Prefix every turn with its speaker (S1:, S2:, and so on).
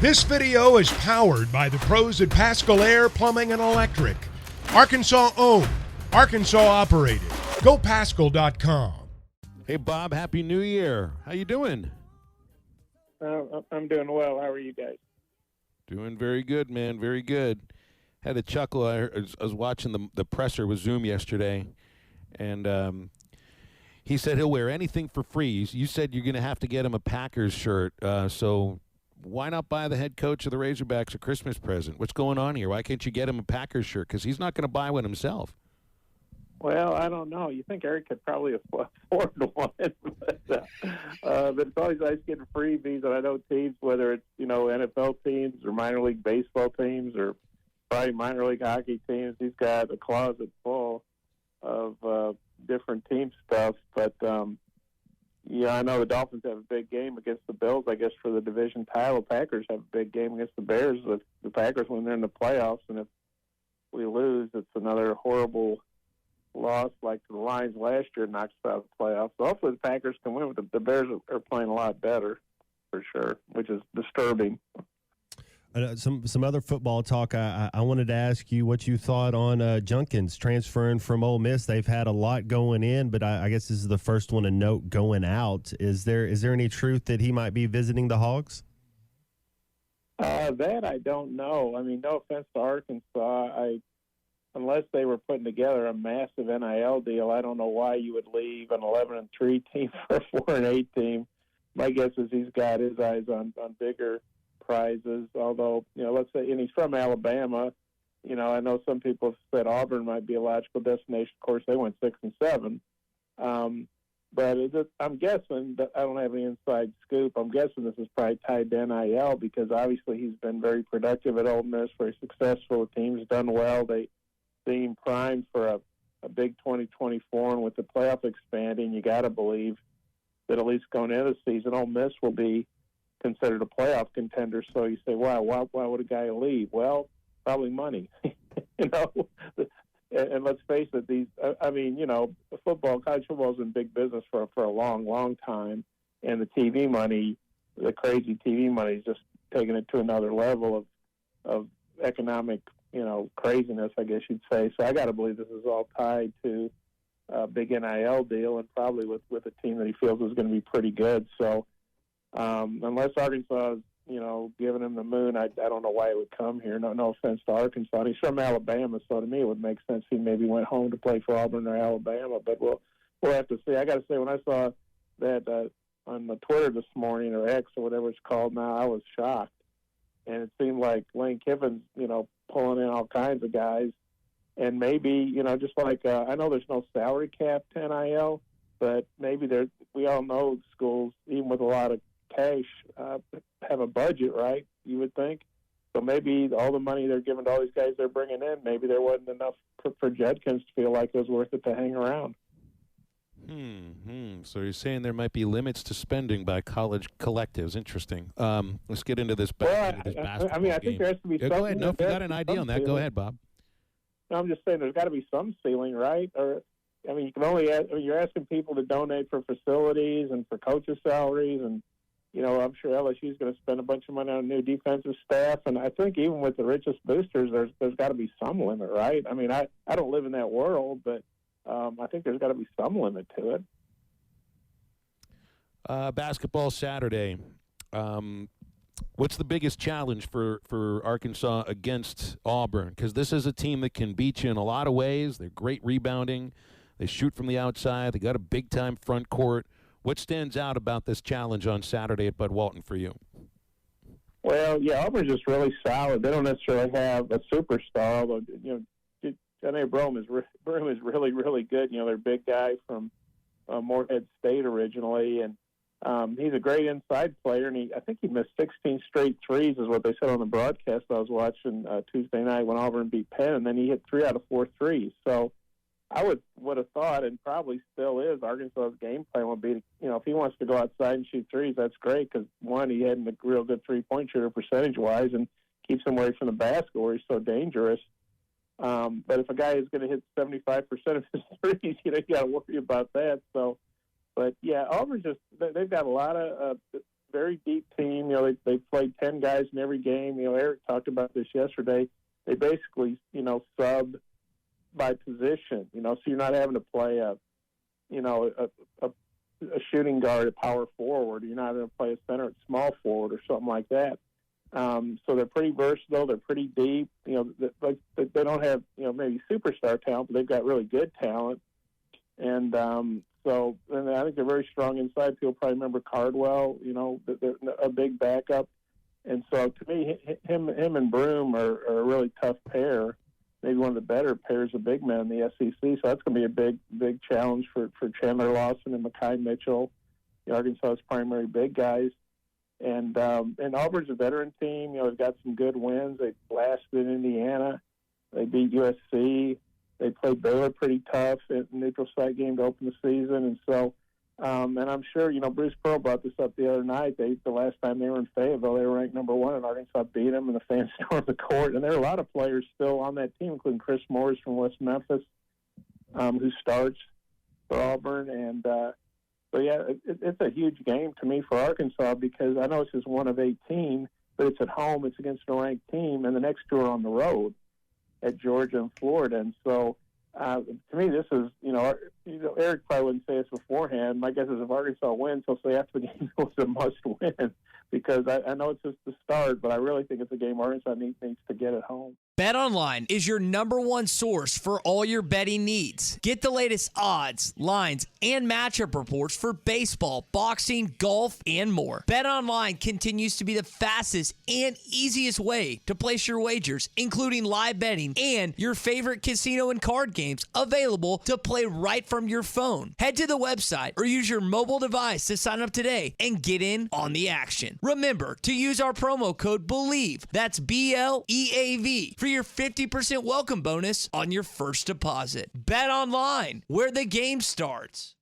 S1: This video is powered by the pros at Pascal Air Plumbing and Electric. Arkansas owned, Arkansas operated. GoPascal.com.
S2: Hey, Bob, Happy New Year. How you doing?
S3: I'm doing well. How are you guys?
S2: Doing very good, man. Very good. Had a chuckle. I was watching the presser with Zoom yesterday, and he said he'll wear anything for free. You said you're going to have to get him a Packers shirt, so why not buy the head coach of the Razorbacks a Christmas present? What's going on here? Why can't you get him a Packers shirt? Because he's not going to buy one himself.
S3: Well, I don't know. You think Eric could probably afford one, but it's always nice getting freebies. And I know teams, whether it's NFL teams or minor league baseball teams or probably minor league hockey teams, he's got a closet full of different team stuff. But I know the Dolphins have a big game against the Bills. I guess for the division title, Packers have a big game against the Bears. If the Packers when they're in the playoffs, and if we lose, it's another horrible loss like the Lions last year knocks us out of the playoffs. So hopefully the Packers can win, but the Bears are playing a lot better for sure, which is disturbing.
S4: Some other football talk. I wanted to ask you what you thought on Junkins transferring from Ole Miss. They've had a lot going in, but I guess this is the first one to note going out. Is there any truth that he might be visiting the Hogs?
S3: That I don't know. I mean, no offense to Arkansas, unless they were putting together a massive NIL deal, I don't know why you would leave an 11-3 team for a 4-8 team. My guess is he's got his eyes on bigger prizes. Although, let's say, and he's from Alabama. I know some people have said Auburn might be a logical destination. Of course, they went 6-7. But I'm guessing that I don't have any inside scoop. I'm guessing this is probably tied to NIL because obviously he's been very productive at Ole Miss, very successful. The team's done well. They seem primed for a big 2024, and with the playoff expanding, you got to believe that at least going into the season, Ole Miss will be considered a playoff contender. So you say, wow, why would a guy leave? Well, probably money. And let's face it, college football's in big business for a long, long time, and the TV money, the crazy TV money, is just taking it to another level of economic craziness, I guess you'd say. So I got to believe this is all tied to a big NIL deal and probably with a team that he feels is going to be pretty good. So unless Arkansas is, giving him the moon, I don't know why he would come here. No offense to Arkansas. And he's from Alabama, so to me it would make sense he maybe went home to play for Auburn or Alabama. But we'll have to see. I got to say, when I saw that on the Twitter this morning, or X or whatever it's called now, I was shocked. And it seemed like Lane Kiffin's, pulling in all kinds of guys. And maybe, just like I know there's no salary cap to NIL, but maybe we all know schools, even with a lot of cash, have a budget, right? You would think. So maybe all the money they're giving to all these guys they're bringing in, maybe there wasn't enough for Junkins to feel like it was worth it to hang around.
S2: So you're saying there might be limits to spending by college collectives. Interesting. Let's get into this, basketball
S3: I think
S2: game.
S3: there has to be
S2: Go ahead. No, if you got an idea on that, go ahead, Bob.
S3: No, I'm just saying there's got to be some ceiling, right? Or, you can only you're asking people to donate for facilities and for coaches' salaries, and I'm sure LSU's going to spend a bunch of money on a new defensive staff. And I think even with the richest boosters, there's got to be some limit, right? I mean, I don't live in that world, but I think there's got to be some limit to it.
S2: Basketball Saturday. What's the biggest challenge for Arkansas against Auburn? Because this is a team that can beat you in a lot of ways. They're great rebounding. They shoot from the outside. They got a big-time front court. What stands out about this challenge on Saturday at Bud Walton for you?
S3: Well, yeah, Auburn's just really solid. They don't necessarily have a superstar, although, Johnny Broome is really, really good. Their big guy from Morehead State originally, and he's a great inside player, and I think he missed 16 straight threes is what they said on the broadcast I was watching Tuesday night when Auburn beat Penn, and then he hit 3 out of 4 threes. So I would have thought, and probably still is, Arkansas's game plan would be, if he wants to go outside and shoot threes, that's great because, one, he had a real good three-point shooter percentage-wise and keeps him away from the basket where he's so dangerous. But if a guy is going to hit 75% of his threes, you got to worry about that. So, but, yeah, Auburn they've got a lot of very deep team. You know, they played 10 guys in every game. You know, Eric talked about this yesterday. They basically, you know, sub by position. You know, so you're not having to play a shooting guard at power forward. You're not going to play a center at small forward or something like that. So they're pretty versatile. They're pretty deep. You know, they don't have, you know, maybe superstar talent, but they've got really good talent. And and I think they're very strong inside. People probably remember Cardwell. You know, they're a big backup. And so to me, him and Broom are a really tough pair. Maybe one of the better pairs of big men in the SEC. So that's going to be a big challenge for Chandler Lawson and Mekhi Mitchell, the Arkansas's primary big guys. And Auburn's a veteran team. You know, they've got some good wins. They blasted Indiana. They beat USC. They played Baylor pretty tough in a neutral site game to open the season. And so, and I'm sure, you know, Bruce Pearl brought this up the other night. The last time they were in Fayetteville, they were ranked number 1, and Arkansas beat them, and the fans stormed the court. And there are a lot of players still on that team, including Chris Morris from West Memphis, who starts for Auburn. And so, yeah, it's a huge game to me for Arkansas because I know it's just one of 18, but it's at home. It's against a ranked team, and the next 2 are on the road at Georgia and Florida. And so, to me, this is, you know, Eric probably wouldn't say this beforehand. My guess is if Arkansas wins, he'll say after the game it was a must-win because I know it's just the start, but I really think it's a game Arkansas needs to get at home.
S5: BetOnline is your #1 source for all your betting needs. Get the latest odds, lines, and matchup reports for baseball, boxing, golf, and more. BetOnline continues to be the fastest and easiest way to place your wagers, including live betting and your favorite casino and card games available to play right from your phone. Head to the website or use your mobile device to sign up today and get in on the action. Remember to use our promo code BELIEVE, that's BLEAV, for your 50% welcome bonus on your first deposit. Bet online, where the game starts.